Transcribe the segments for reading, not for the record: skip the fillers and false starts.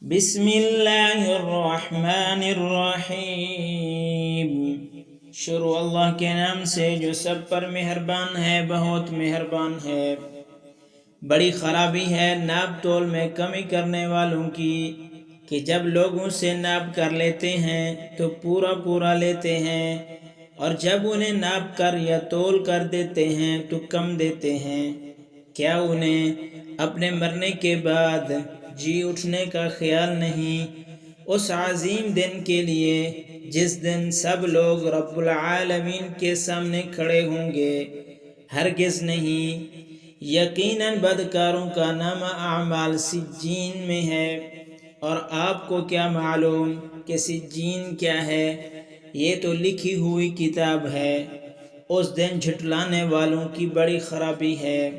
بسم اللہ الرحمن الرحیم۔ شروع اللہ کے نام سے جو سب پر مہربان ہے، بہت مہربان ہے۔ بڑی خرابی ہے ناپ تول میں کمی کرنے والوں کی کہ جب لوگوں سے ناپ کر لیتے ہیں تو پورا پورا لیتے ہیں، اور جب انہیں ناپ کر یا تول کر دیتے ہیں تو کم دیتے ہیں۔ کیا انہیں اپنے مرنے کے بعد جی اٹھنے کا خیال نہیں، اس عظیم دن کے لیے جس دن سب لوگ رب العالمین کے سامنے کھڑے ہوں گے؟ ہرگز نہیں۔ یقیناً بدکاروں کا نامہ اعمال سجین میں ہے، اور آپ کو کیا معلوم کہ سجین کیا ہے؟ یہ تو لکھی ہوئی کتاب ہے۔ اس دن جھٹلانے والوں کی بڑی خرابی ہے۔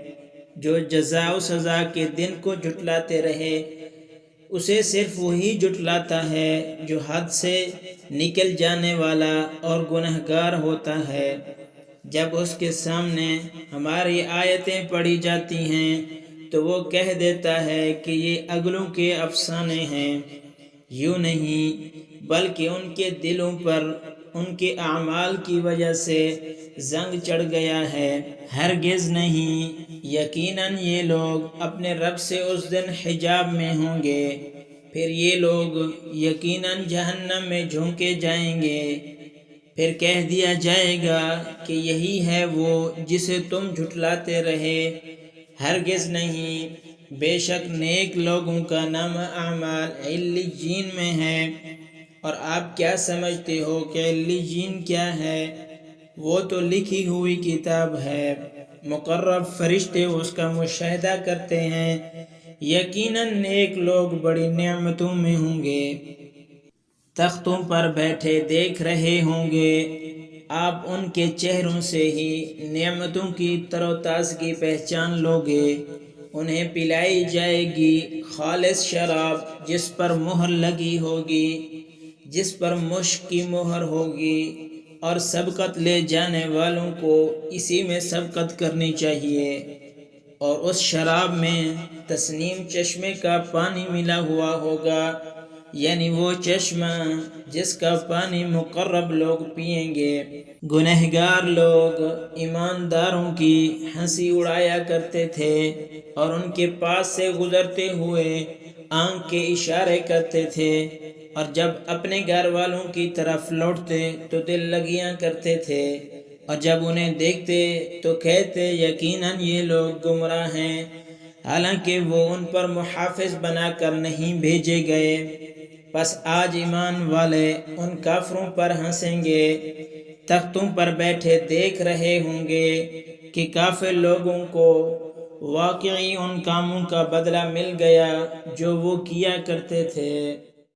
جو جزا و سزا کے دن کو جھٹلاتے رہے، اسے صرف وہی جھٹلاتا ہے جو حد سے نکل جانے والا اور گنہگار ہوتا ہے۔ جب اس کے سامنے ہماری آیتیں پڑھی جاتی ہیں تو وہ کہہ دیتا ہے کہ یہ اگلوں کے افسانے ہیں۔ یوں نہیں، بلکہ ان کے دلوں پر ان کے اعمال کی وجہ سے زنگ چڑھ گیا ہے۔ ہرگز نہیں، یقیناً یہ لوگ اپنے رب سے اس دن حجاب میں ہوں گے، پھر یہ لوگ یقیناً جہنم میں جھونکے جائیں گے۔ پھر کہہ دیا جائے گا کہ یہی ہے وہ جسے تم جھٹلاتے رہے۔ ہرگز نہیں، بے شک نیک لوگوں کا نامہ اعمال علیین میں ہے۔ اور آپ کیا سمجھتے ہو کہ علیین کیا ہے؟ وہ تو لکھی ہوئی کتاب ہے، مقرب فرشتے اس کا مشاہدہ کرتے ہیں۔ یقیناً نیک لوگ بڑی نعمتوں میں ہوں گے، تختوں پر بیٹھے دیکھ رہے ہوں گے۔ آپ ان کے چہروں سے ہی نعمتوں کی تر و تازگی پہچان لوگے۔ انہیں پلائی جائے گی خالص شراب، جس پر مہر لگی ہوگی، جس پر مشک کی مہر ہوگی، اور سبقت لے جانے والوں کو اسی میں سبقت کرنی چاہیے۔ اور اس شراب میں تسنیم چشمے کا پانی ملا ہوا ہوگا، یعنی وہ چشمہ جس کا پانی مقرب لوگ پئیں گے۔ گنہگار لوگ ایمانداروں کی ہنسی اڑایا کرتے تھے، اور ان کے پاس سے گزرتے ہوئے آنکھ کے اشارے کرتے تھے، اور جب اپنے گھر والوں کی طرف لوٹتے تو دل لگیاں کرتے تھے، اور جب انہیں دیکھتے تو کہتے یقیناً یہ لوگ گمراہ ہیں، حالانکہ وہ ان پر محافظ بنا کر نہیں بھیجے گئے۔ پس آج ایمان والے ان کافروں پر ہنسیں گے، تختوں پر بیٹھے دیکھ رہے ہوں گے کہ کافر لوگوں کو واقعی ان کاموں کا بدلہ مل گیا جو وہ کیا کرتے تھے۔